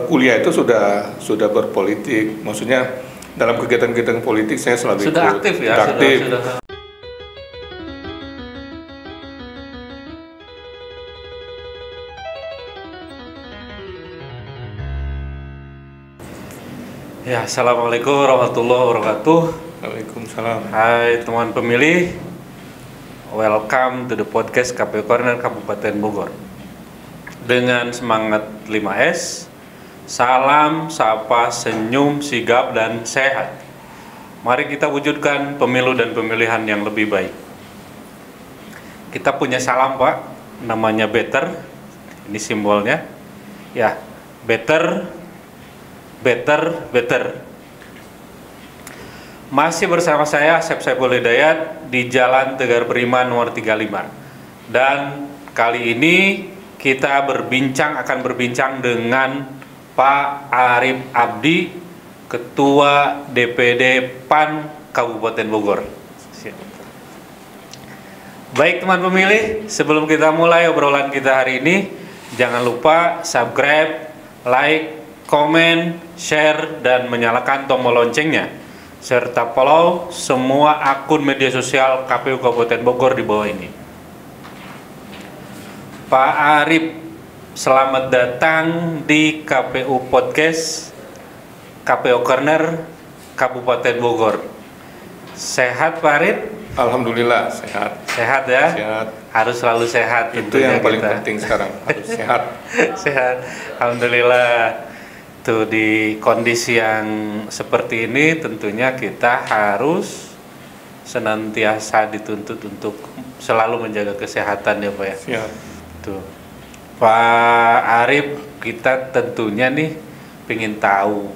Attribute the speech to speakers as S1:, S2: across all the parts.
S1: kuliah itu sudah berpolitik, maksudnya dalam kegiatan-kegiatan politik saya selalu
S2: sudah
S1: ikut.
S2: aktif ya,
S1: Sudah aktif.
S2: sudah. Ya, assalamualaikum warahmatullahi wabarakatuh.
S1: Waalaikumsalam.
S2: Hai teman pemilih, welcome to the podcast KPU Corner Kabupaten Bogor. Dengan semangat 5S, salam, sapa, senyum, sigap, dan sehat. Mari kita wujudkan pemilu dan pemilihan yang lebih baik. Kita punya salam Pak, namanya Better. Ini simbolnya. Ya, Better. Masih bersama saya Asep Saiful Hidayat di Jalan Tegar Prima nomor 35. Dan kali ini kita akan berbincang dengan Pak Arif Abdi, Ketua DPD PAN Kabupaten Bogor. Baik teman pemilih, sebelum kita mulai obrolan kita hari ini, jangan lupa subscribe, like, komen, share, dan menyalakan tombol loncengnya, serta follow semua akun media sosial KPU Kabupaten Bogor di bawah ini. Pak Arif, selamat datang di KPU Podcast KPU Corner Kabupaten Bogor. Sehat Pak Arif?
S1: Alhamdulillah sehat.
S2: Sehat ya?
S1: Sehat.
S2: Harus selalu sehat.
S1: Itu yang paling penting sekarang, harus sehat.
S2: Sehat. Alhamdulillah. Tuh, di kondisi yang seperti ini tentunya kita harus senantiasa dituntut untuk selalu menjaga kesehatan ya Pak ya.
S1: Siap.
S2: Tuh. Pak Arif, kita tentunya nih pengen tahu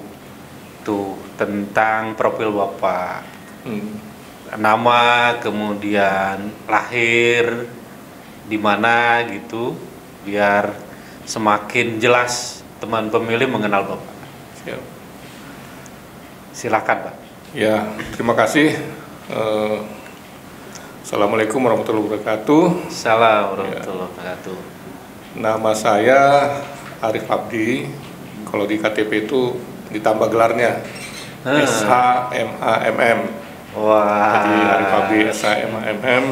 S2: tuh tentang profil Bapak. Nama, kemudian lahir di mana gitu, biar semakin jelas teman pemilih mengenal Bapak.
S1: Siap.
S2: Silakan Pak.
S1: Ya, terima kasih. Assalamualaikum warahmatullahi wabarakatuh.
S2: Salam warahmatullahi wabarakatuh.
S1: Nama saya Arif Abdi. Kalau di KTP itu ditambah gelarnya SHMAMM.
S2: Wah.
S1: Jadi Arif Abdi SHMAMM.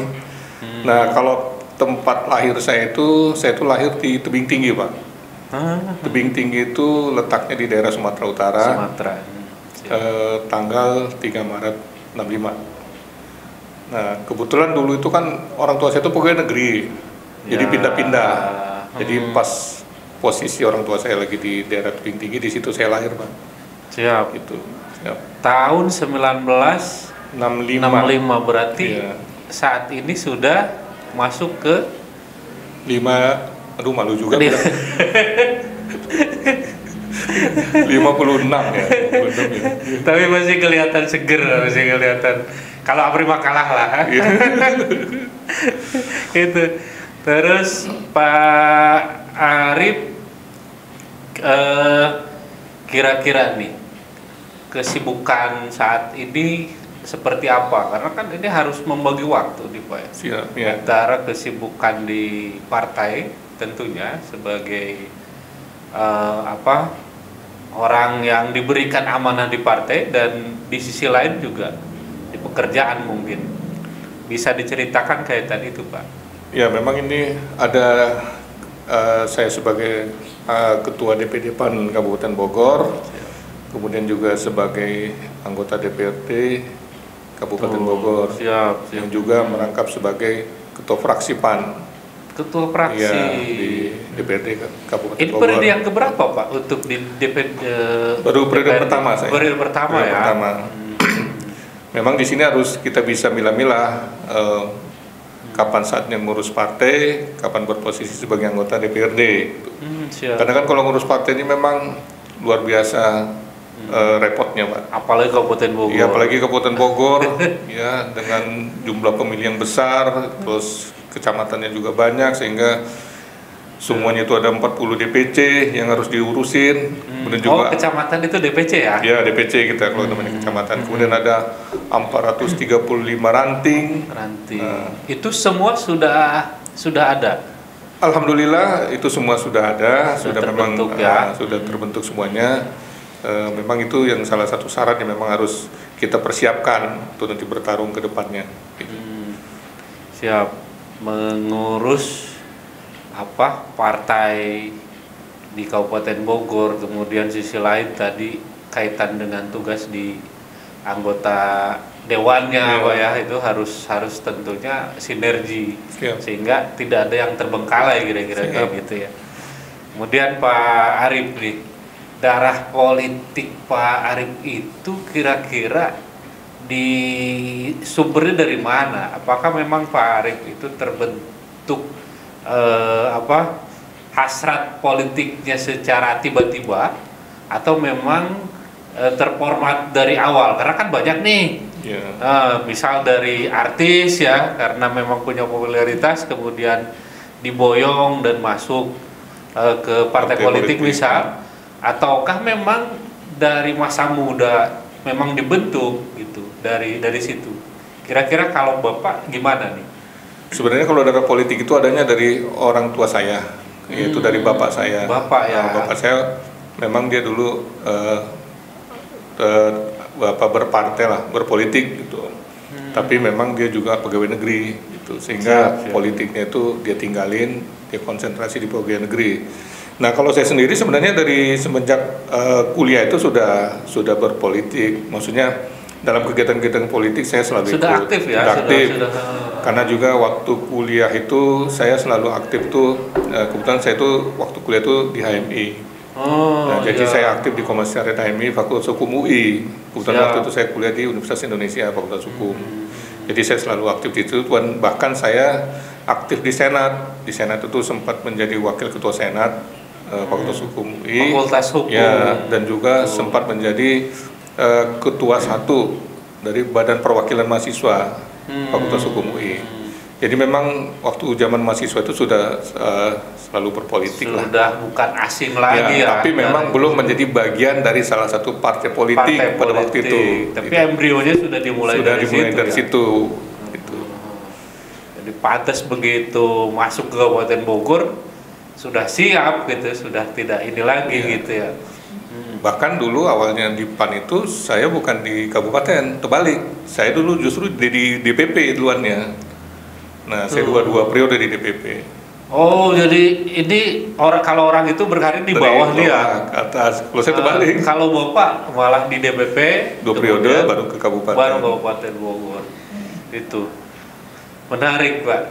S1: Nah, kalau tempat lahir saya itu lahir di Tebing Tinggi Pak. Tebing Tinggi itu letaknya di daerah Sumatera Utara.
S2: Sumatera.
S1: Tanggal 3 Maret 65. Nah, kebetulan dulu itu kan orang tua saya itu pegawai negeri. Jadi pindah-pindah. Jadi pas posisi orang tua saya lagi di daerah Tebing Tinggi, di situ saya lahir, Pak.
S2: Siap.
S1: Itu. Siap.
S2: Tahun 1965 berarti
S1: iya.
S2: Saat ini sudah masuk ke
S1: 5. Aduh, malu juga. 56 ya.
S2: Tapi masih kelihatan seger, masih kelihatan. Kalau Apri mah kalah lah. Itu. Terus Pak Arif, kira-kira nih kesibukan saat ini seperti apa? Karena kan ini harus membagi waktu di Pak.
S1: Siap, ya.
S2: Antara kesibukan di partai tentunya sebagai orang yang diberikan amanah di partai, dan di sisi lain juga di pekerjaan mungkin. Bisa diceritakan kaitan itu Pak?
S1: Ya, memang ini ada saya sebagai Ketua DPD PAN Kabupaten Bogor, kemudian juga sebagai anggota DPRD Kabupaten Bogor,
S2: siap.
S1: yang juga merangkap sebagai Ketua Fraksi PAN.
S2: Ketua fraksi
S1: ya, di DPRD Kabupaten
S2: ini
S1: Bogor.
S2: periode yang keberapa Pak untuk di DPD?
S1: Baru periode pertama saya.
S2: Periode pertama
S1: Periode
S2: ya.
S1: Pertama. Memang di sini harus kita bisa milah-milah kapan saatnya ngurus partai, kapan berposisi sebagai anggota DPRD.
S2: Siap.
S1: Karena kan kalau ngurus partai ini memang luar biasa repotnya Pak.
S2: Apalagi Kabupaten Bogor.
S1: Ya, apalagi Kabupaten Bogor ya, dengan jumlah pemilih yang besar, terus kecamatannya juga banyak, sehingga semuanya itu ada 40 DPC yang harus diurusin. Kemudian juga
S2: kecamatan itu DPC ya?
S1: Ya, DPC kita kalau namanya kecamatan. Kemudian ada 435 ranting.
S2: Itu semua sudah ada.
S1: Alhamdulillah itu semua sudah ada, sudah memang
S2: ya.
S1: sudah terbentuk semuanya. Memang itu yang salah satu syarat yang memang harus kita persiapkan untuk nanti bertarung ke depannya.
S2: Siap. Mengurus partai di Kabupaten Bogor, kemudian sisi lain tadi kaitan dengan tugas di anggota dewannya Pak ya, itu harus tentunya sinergi. Sehingga tidak ada yang terbengkalai kira-kira kayak gitu ya. Kemudian Pak Arif nih, darah politik Pak Arif itu kira-kira di sumbernya dari mana? Apakah memang Pak Arif itu terbentuk hasrat politiknya secara tiba-tiba, atau memang terformat dari awal? Karena kan banyak nih, misal dari artis ya, karena memang punya popularitas kemudian diboyong dan masuk ke partai politik misal, ataukah memang dari masa muda memang dibentuk gitu dari situ? Kira-kira kalau Bapak gimana nih?
S1: Sebenarnya kalau darah politik itu adanya dari orang tua saya, yaitu dari bapak saya.
S2: Bapak ya.
S1: Bapak saya memang dia dulu bapak berpartai lah, berpolitik gitu. Tapi memang dia juga pegawai negeri gitu, sehingga politiknya itu dia tinggalin, dia konsentrasi di pegawai negeri. Nah, kalau saya sendiri sebenarnya dari semenjak kuliah itu sudah berpolitik, maksudnya dalam kegiatan-kegiatan politik saya selalu
S2: sudah
S1: ikut.
S2: Aktif ya.
S1: Sudah. Karena juga waktu kuliah itu saya selalu aktif tuh, kebetulan saya tuh waktu kuliah tuh di HMI. Jadi saya aktif di Komisariat HMI Fakultas Hukum UI. Kebetulan waktu itu saya kuliah di Universitas Indonesia Fakultas Hukum. Jadi saya selalu aktif di situ, bahkan saya aktif di Senat. Di Senat itu sempat menjadi wakil ketua Senat Fakultas Hukum UI.
S2: Fakultas Hukum.
S1: Ya, dan juga sempat menjadi ketua 1 dari Badan Perwakilan Mahasiswa Fakultas Hukum UI. Jadi memang waktu zaman mahasiswa itu sudah selalu berpolitik
S2: sudah bukan asing lagi ya.
S1: Tapi memang belum menjadi bagian dari salah satu partai politik pada waktu itu.
S2: Tapi embrionya sudah dimulai dari
S1: situ. Gitu.
S2: Jadi pantas begitu masuk ke Kabupaten Bogor sudah siap gitu, sudah tidak ini lagi gitu ya.
S1: Bahkan dulu awalnya di PAN itu saya bukan di kabupaten, terbalik. Saya dulu justru di DPP duluannya. Nah, saya dua periode di DPP.
S2: Oh, jadi ini kalau orang itu berkarir di bawah dia
S1: ke atas. Kalau saya terbalik.
S2: Kalau Bapak malah di DPP
S1: 2 periode baru ke kabupaten.
S2: Baru Kabupaten Bogor. Itu menarik, Pak.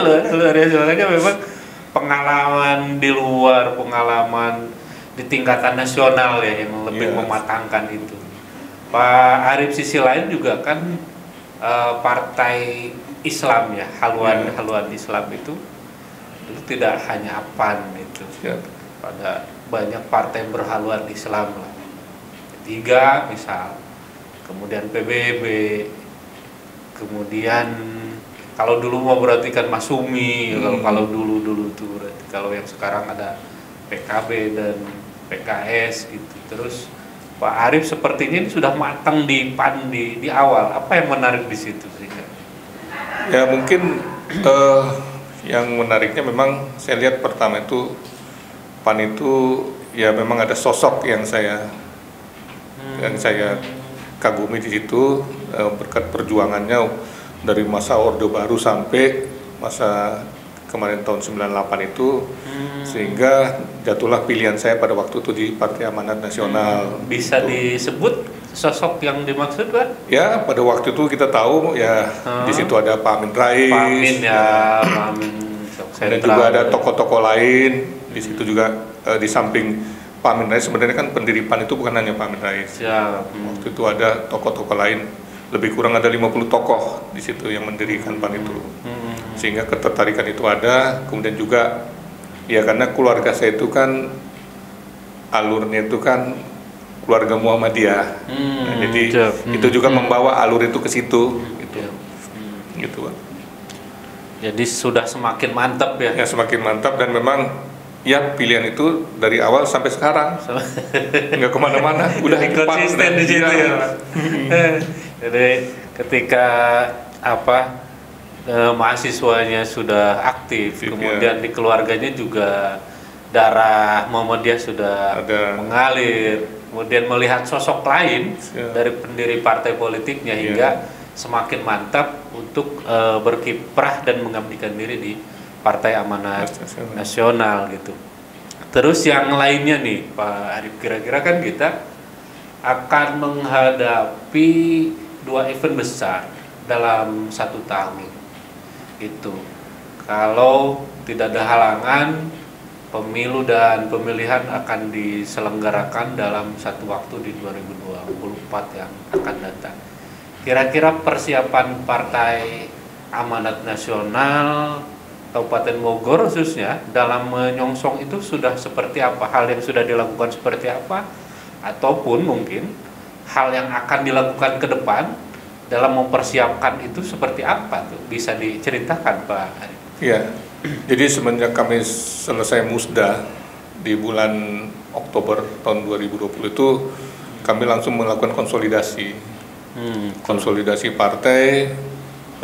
S2: Luar biasa, memang pengalaman di luar, pengalaman di tingkatan nasional ya yang lebih mematangkan itu. Pak Arif sisi lain juga kan partai Islam ya, haluan Islam itu tidak hanya PAN itu. Pada banyak partai berhaluan Islam lah. Tiga misal, kemudian PBB, kemudian kalau dulu mau berarti kan Masumi, kalau dulu tuh berarti, kalau yang sekarang ada PKB dan PKS gitu. Terus Pak Arif sepertinya ini sudah matang di PAN di awal. Apa yang menarik di situ sih?
S1: Ya mungkin yang menariknya memang saya lihat pertama itu PAN itu ya memang ada sosok yang saya kagumi di situ, berkat perjuangannya dari masa Orde Baru sampai masa kemarin tahun 98 itu, sehingga jatuhlah pilihan saya pada waktu itu di Partai Amanat Nasional.
S2: Bisa disebut sosok yang dimaksud, Pak?
S1: Ya, pada waktu itu kita tahu ya di situ ada Pak Amin Rais.
S2: Pak Amin ya, Pak Amin.
S1: Dan juga ada tokoh-tokoh lain di situ juga, di samping Pak Amin Rais sebenarnya kan pendiri PAN itu bukan hanya Pak Amin Rais. Waktu itu ada tokoh-tokoh lain, lebih kurang ada 50 tokoh di situ yang mendirikan PAN itu. Sehingga ketertarikan itu ada. Kemudian juga ya karena keluarga saya itu kan alurnya itu kan keluarga Muhammadiyah. Nah, jadi itu juga membawa alur itu ke situ gitu. Gitu, Pak.
S2: Jadi sudah semakin mantap ya.
S1: Ya, semakin mantap, dan memang ya pilihan itu dari awal sampai sekarang nggak kemana-mana, udah
S2: konsisten di situ ya. Jadi ketika mahasiswanya sudah aktif,
S1: Aktif,
S2: kemudian di keluarganya juga darah Muhammadiyah sudah
S1: Ada.
S2: mengalir, kemudian melihat sosok lain
S1: Ya.
S2: dari pendiri partai politiknya hingga semakin mantap untuk berkiprah dan mengabdikan diri di Partai Amanat Nasional gitu. Terus yang lainnya nih Pak Arif, kira-kira kan kita akan menghadapi 2 event besar dalam 1 tahun itu. Kalau tidak ada halangan, pemilu dan pemilihan akan diselenggarakan dalam satu waktu di 2024 yang akan datang. Kira-kira persiapan Partai Amanat Nasional Kabupaten Bogor khususnya dalam menyongsong itu sudah seperti apa? Hal yang sudah dilakukan seperti apa? Ataupun mungkin hal yang akan dilakukan ke depan dalam mempersiapkan itu seperti apa tuh? Bisa diceritakan Pak Arif?
S1: Iya, jadi semenjak kami selesai musda di bulan Oktober tahun 2020 itu kami langsung melakukan konsolidasi. Konsolidasi partai,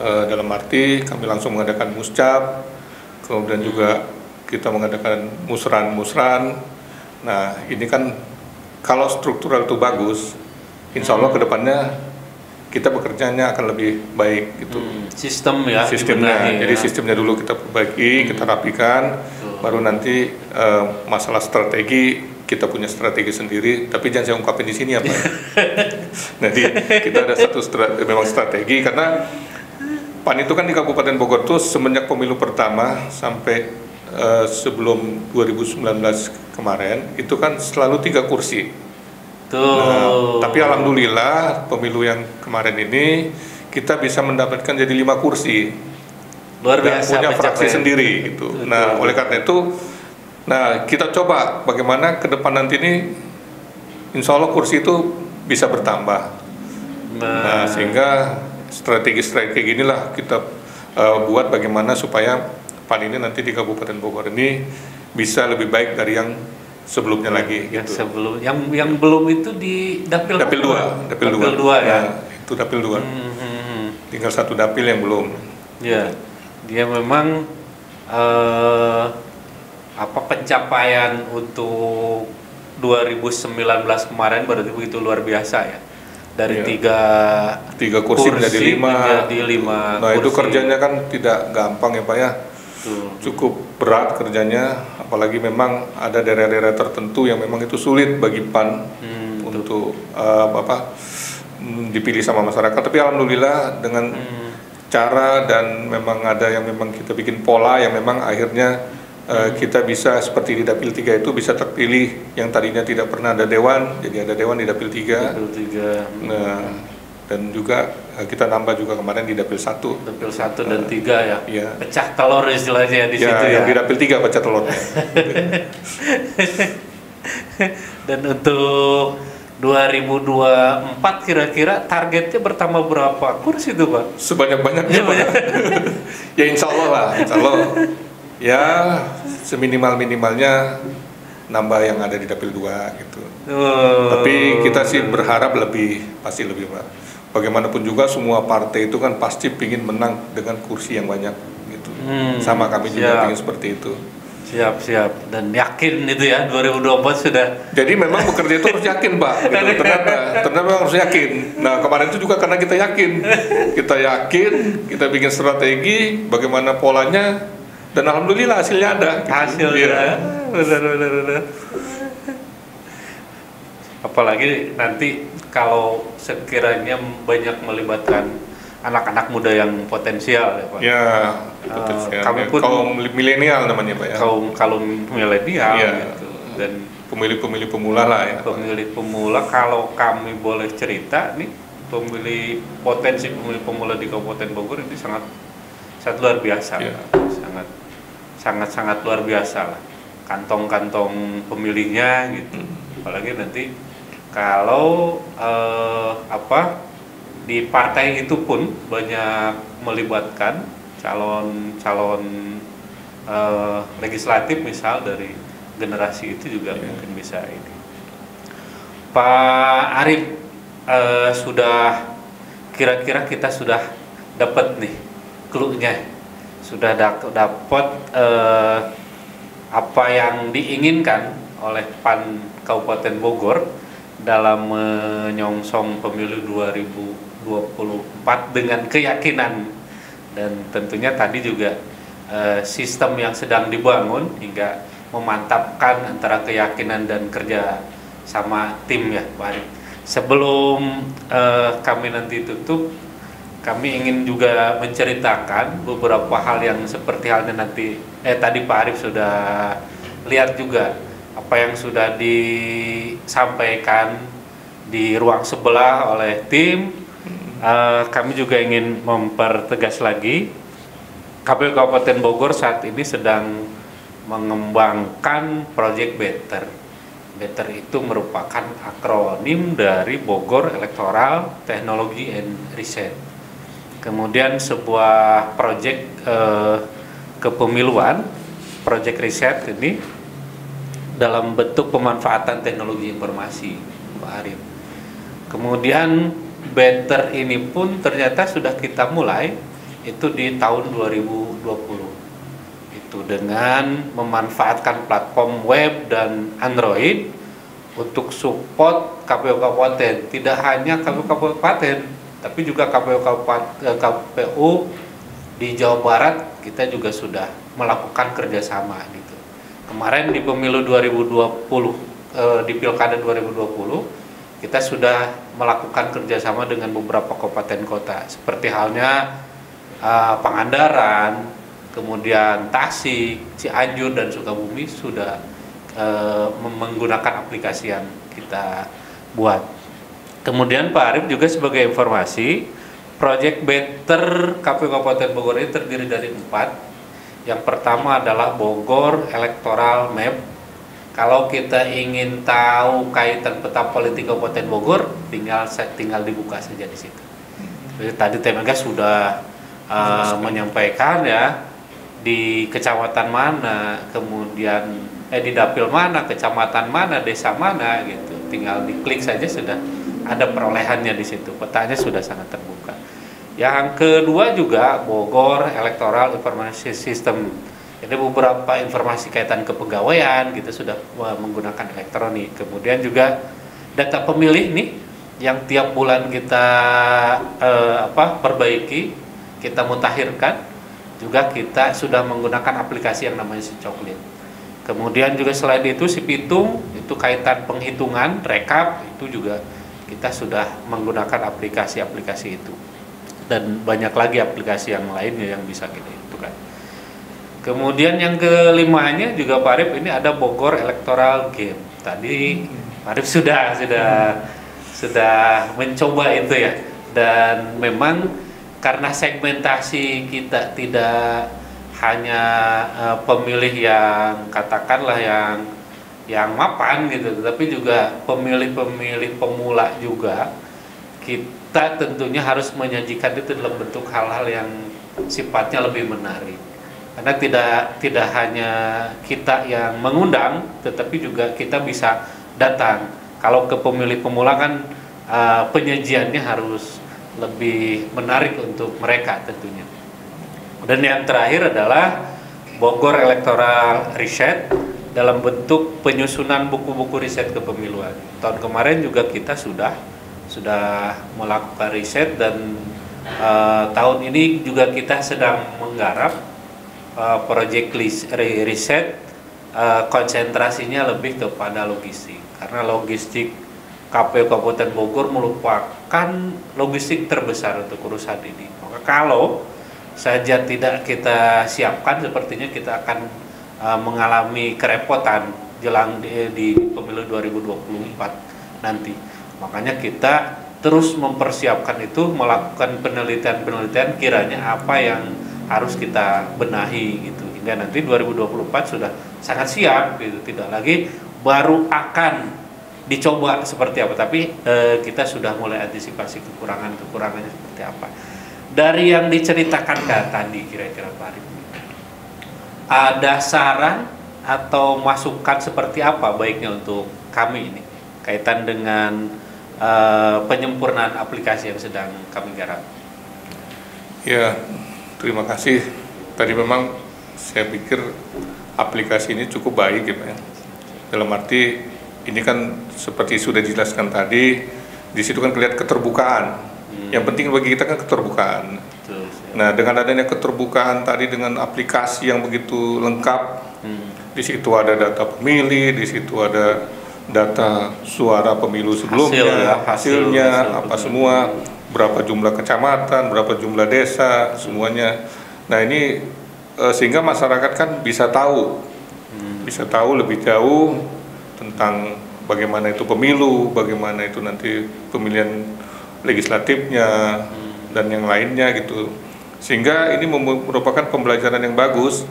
S1: dalam arti kami langsung mengadakan muscap, kemudian juga kita mengadakan musran. Nah ini kan kalau struktural itu bagus, insya Allah kedepannya kita bekerjanya akan lebih baik gitu.
S2: Sistem ya,
S1: Sistemnya,
S2: dibenahi
S1: jadi
S2: ya.
S1: sistemnya dulu kita perbaiki, kita rapikan, baru nanti masalah strategi kita punya strategi sendiri, tapi jangan saya ungkapin di sini ya Pak. Jadi kita ada satu memang strategi karena PAN itu kan di Kabupaten Bogor tuh semenjak pemilu pertama sampai sebelum 2019 kemarin itu kan selalu 3 kursi. Nah, tapi alhamdulillah pemilu yang kemarin ini kita bisa mendapatkan jadi 5 kursi.
S2: Luar
S1: Dan
S2: biasa
S1: punya fraksi
S2: pencapaian.
S1: sendiri gitu. Nah, oleh karena itu kita coba bagaimana ke depan nanti ini insya Allah kursi itu bisa bertambah. Nah, sehingga strategi-strategi inilah kita buat bagaimana supaya PAN ini nanti di Kabupaten Bogor ini bisa lebih baik dari yang sebelumnya lagi
S2: yang
S1: gitu.
S2: sebelum yang belum itu di dapil
S1: Dapil 2
S2: ya.
S1: Nah, itu dapil 2. Tinggal 1 dapil yang belum.
S2: Ya, dia memang pencapaian untuk 2019 kemarin berarti begitu luar biasa ya. Dari
S1: Iya. 3 kursi menjadi 5.
S2: menjadi 5
S1: Nah, itu
S2: kursi.
S1: kerjanya kan tidak gampang ya Pak ya.
S2: Tuh.
S1: Cukup berat kerjanya, apalagi memang ada daerah-daerah tertentu yang memang itu sulit bagi PAN untuk dipilih sama masyarakat. Tapi alhamdulillah dengan cara dan memang ada yang memang kita bikin pola yang memang akhirnya kita bisa seperti di dapil 3 itu bisa terpilih yang tadinya tidak pernah ada dewan, jadi ada dewan di dapil 3.
S2: Dapil 3.
S1: Nah, dan juga kita nambah juga kemarin di dapil 1.
S2: Dapil 1 dan 3 ya.
S1: Iya.
S2: Pecah telur istilahnya di situ ya.
S1: Yang di dapil 3 pecah telurnya.
S2: Dan untuk 2024 kira-kira targetnya bertambah berapa kursi itu Pak?
S1: Sebanyak-banyaknya Pak. Ya insya Allah lah, insya Allah. Ya seminimal-minimalnya nambah yang ada di dapil 2 gitu. Tapi kita sih berharap pasti lebih Pak. Bagaimanapun juga semua partai itu kan pasti ingin menang dengan kursi yang banyak gitu. Sama kami juga ingin seperti itu.
S2: Siap dan yakin itu ya 2024 sudah.
S1: Jadi memang bekerja itu harus yakin Pak. Gitu. Ternyata memang harus yakin. Nah kemarin itu juga karena kita yakin, kita bikin strategi bagaimana polanya dan alhamdulillah hasilnya ada. Gitu.
S2: Hasilnya, benar. Apalagi nanti kalau sekiranya banyak melibatkan anak-anak muda yang potensial ya Pak.
S1: Ya, potensial.
S2: Kami pun
S1: kaum milenial namanya Pak ya.
S2: Kaum milenial
S1: Ya.
S2: gitu. Dan
S1: Pemilih-pemilih pemula lah ya.
S2: pemilih pemula, kalau kami boleh cerita nih, potensi pemilih pemula di Kabupaten Bogor ini sangat luar biasa.
S1: Ya.
S2: Sangat luar biasa lah. Kantong-kantong pemilihnya gitu. Apalagi nanti kalau di partai itu pun banyak melibatkan calon legislatif misal dari generasi itu juga mungkin bisa ini. Pak Arif, sudah kira-kira kita sudah dapat nih clue-nya, sudah dapat apa yang diinginkan oleh PAN Kabupaten Bogor dalam menyongsong pemilu 2024 dengan keyakinan, dan tentunya tadi juga sistem yang sedang dibangun hingga memantapkan antara keyakinan dan kerja sama tim ya Pak Arif. Sebelum kami nanti tutup, kami ingin juga menceritakan beberapa hal yang seperti halnya nanti tadi Pak Arif sudah lihat juga apa yang sudah disampaikan di ruang sebelah oleh tim. Kami juga ingin mempertegas lagi, KPU Kabupaten Bogor saat ini sedang mengembangkan Project Better. Better itu merupakan akronim dari Bogor Electoral Technology and Research. Kemudian sebuah proyek kepemiluan, Project Research ini dalam bentuk pemanfaatan teknologi informasi, Pak Arif. Kemudian Better ini pun ternyata sudah kita mulai itu di tahun 2020. Itu dengan memanfaatkan platform web dan Android untuk support KPU Kabupaten. Tidak hanya KPU Kabupaten, tapi juga KPU di Jawa Barat kita juga sudah melakukan kerjasama gitu. Kemarin di pemilu 2020, di Pilkada 2020, kita sudah melakukan kerjasama dengan beberapa kabupaten kota, seperti halnya Pangandaran, kemudian Tasik, Cianjur, dan Sukabumi sudah menggunakan aplikasi yang kita buat. Kemudian Pak Arif juga sebagai informasi, Project Better KPU Kabupaten Bogor ini terdiri dari 4. Yang pertama adalah Bogor Electoral Map. Kalau kita ingin tahu kaitan peta politik Kabupaten Bogor, tinggal dibuka saja di situ. Jadi, tadi Temega sudah menyampaikan ya, di kecamatan mana, kemudian di dapil mana, kecamatan mana, desa mana gitu. Tinggal diklik saja sudah ada perolehannya di situ. Petanya sudah sangat terbuka. Yang kedua juga Bogor Electoral Information System. Jadi beberapa informasi kaitan kepegawaian kita sudah menggunakan elektronik. Kemudian juga data pemilih nih yang tiap bulan kita perbaiki, kita mutakhirkan, juga kita sudah menggunakan aplikasi yang namanya si Coklit. Kemudian juga selain itu si Pitung, itu kaitan penghitungan, rekap, itu juga kita sudah menggunakan aplikasi-aplikasi itu. Dan banyak lagi aplikasi yang lainnya yang bisa kita hitungkan. Kemudian yang kelimanya juga Pak Arif, ini ada Bogor Electoral Game. Tadi Pak Arif sudah mencoba itu ya. Dan memang karena segmentasi kita tidak hanya pemilih yang katakanlah yang mapan gitu, tapi juga pemilih-pemilih pemula juga, kita tentunya harus menyajikan itu dalam bentuk hal-hal yang sifatnya lebih menarik. Karena tidak hanya kita yang mengundang, tetapi juga kita bisa datang. Kalau ke pemilih pemula kan penyajiannya harus lebih menarik untuk mereka tentunya. Dan yang terakhir adalah Bogor Electoral Research dalam bentuk penyusunan buku-buku riset kepemiluan. Tahun kemarin juga kita sudah melakukan riset, dan tahun ini juga kita sedang menggarap project riset, konsentrasinya lebih kepada logistik, karena logistik KPU Kabupaten Bogor merupakan logistik terbesar untuk urusan ini. Maka kalau saja tidak kita siapkan, sepertinya kita akan mengalami kerepotan jelang di pemilu 2024 nanti. Makanya kita terus mempersiapkan itu, melakukan penelitian-penelitian kiranya apa yang harus kita benahi gitu, hingga nanti 2024 sudah sangat siap gitu, tidak lagi baru akan dicoba seperti apa, tapi kita sudah mulai antisipasi kekurangannya seperti apa. Dari yang diceritakan tadi kira-kira Pak Arif, ada saran atau masukan seperti apa baiknya untuk kami ini kaitan dengan penyempurnaan aplikasi yang sedang kami garap?
S1: Ya, terima kasih. Tadi memang saya pikir aplikasi ini cukup baik gitu ya. Dalam arti ini kan seperti sudah dijelaskan tadi, di situ kan kelihatan keterbukaan. Yang penting bagi kita kan keterbukaan. Nah, dengan adanya keterbukaan tadi dengan aplikasi yang begitu lengkap, di situ ada data pemilih, di situ ada data suara pemilu sebelumnya, hasilnya apa semua, berapa jumlah kecamatan, berapa jumlah desa, semuanya. Nah, ini sehingga masyarakat kan bisa tahu lebih jauh tentang bagaimana itu pemilu, bagaimana itu nanti pemilihan legislatifnya dan yang lainnya gitu. Sehingga ini merupakan pembelajaran yang bagus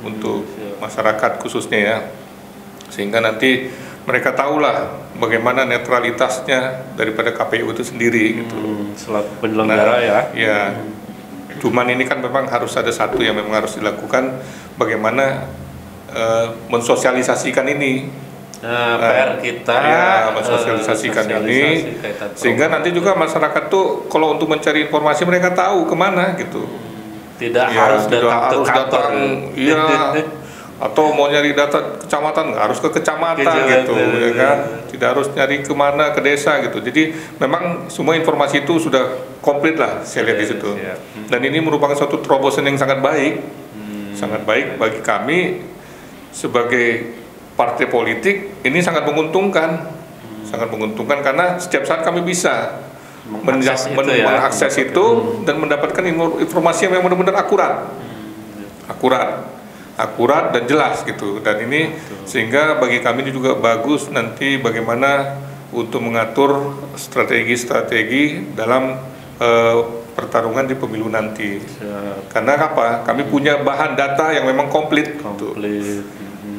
S1: untuk masyarakat khususnya ya. Sehingga nanti mereka tahulah bagaimana netralitasnya daripada KPU itu sendiri gitu.
S2: Selaku penyelenggara ya.
S1: Ya. Cuman ini kan memang harus ada satu yang memang harus dilakukan, bagaimana mensosialisasikan ini.
S2: PR kita
S1: ya, mensosialisasikan ini sehingga nanti juga masyarakat tuh kalau untuk mencari informasi mereka tahu kemana gitu.
S2: Tidak harus datang ke kantor.
S1: Iya. Atau mau nyari data kecamatan nggak harus ke kecamatan gitu ya kan. Tidak harus nyari kemana, ke desa gitu. Jadi memang semua informasi itu sudah komplit lah saya lihat di situ. Dan ini merupakan suatu terobosan yang sangat baik. Sangat baik bagi kami sebagai partai politik, ini sangat menguntungkan. Sangat menguntungkan karena setiap saat kami bisa mengakses itu dan mendapatkan informasi yang memang benar-benar akurat dan jelas gitu. Dan ini sehingga bagi kami ini juga bagus nanti bagaimana untuk mengatur strategi dalam pertarungan di pemilu nanti. Karena apa? Kami punya bahan data yang memang komplit.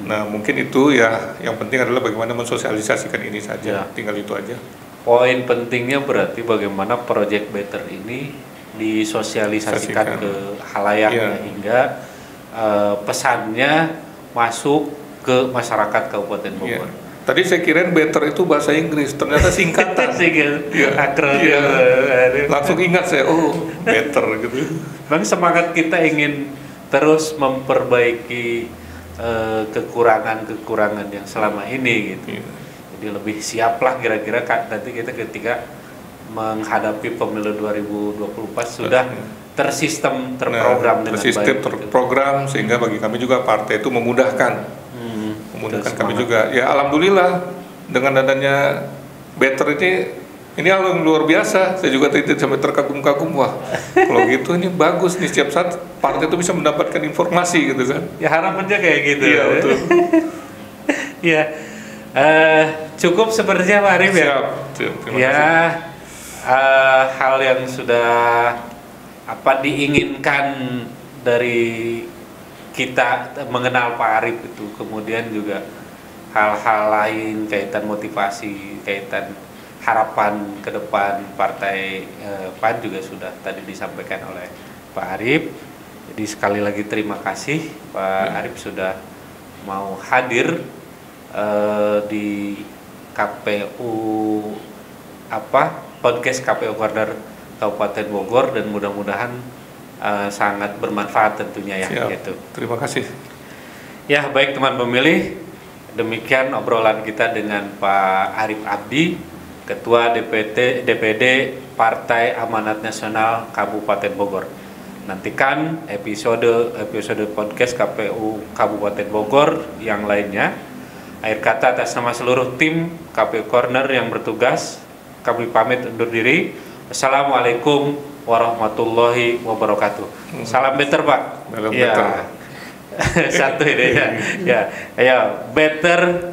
S1: Nah, mungkin itu ya yang penting adalah bagaimana mensosialisasikan ini saja. Tinggal itu aja.
S2: Poin pentingnya berarti bagaimana Project Better ini disosialisasikan ke halayaknya hingga pesannya masuk ke masyarakat Kabupaten Bogor.
S1: Tadi saya kirain better itu bahasa Inggris, ternyata singkatan. Langsung ingat saya, better gitu.
S2: Memang semangat kita ingin terus memperbaiki kekurangan-kekurangan yang selama ini gitu. Jadi lebih siaplah kira-kira nanti kita ketika menghadapi pemilu 2024 sudah terprogram dengan baik.
S1: Terprogram sehingga bagi kami juga partai itu memudahkan kami juga. Ya alhamdulillah dengan adanya Better ini hal yang luar biasa. Saya juga sampai terkagum-kagum, wah kalau gitu ini bagus nih, setiap saat partai itu bisa mendapatkan informasi gitu kan.
S2: Ya harapannya kayak gitu.
S1: Iya betul.
S2: Ya cukup sepertinya Pak Arif ya.
S1: Terima kasih.
S2: Hal yang sudah diinginkan dari kita mengenal Pak Arif itu, kemudian juga hal-hal lain kaitan motivasi, kaitan harapan ke depan partai PAN juga sudah tadi disampaikan oleh Pak Arif. Jadi sekali lagi terima kasih Pak Arif sudah mau hadir di KPU podcast KPU Corner Kabupaten Bogor, dan mudah-mudahan sangat bermanfaat tentunya ya. Gitu.
S1: Terima kasih.
S2: Ya baik teman pemilih, demikian obrolan kita dengan Pak Arif Abdi, Ketua DPD Partai Amanat Nasional Kabupaten Bogor. Nantikan episode podcast KPU Kabupaten Bogor yang lainnya. Akhir kata atas nama seluruh tim KPU Corner yang bertugas, kami pamit undur diri. Assalamualaikum warahmatullahi wabarakatuh. Salam better Pak.
S1: Better.
S2: Satu ini ya. Ayo better.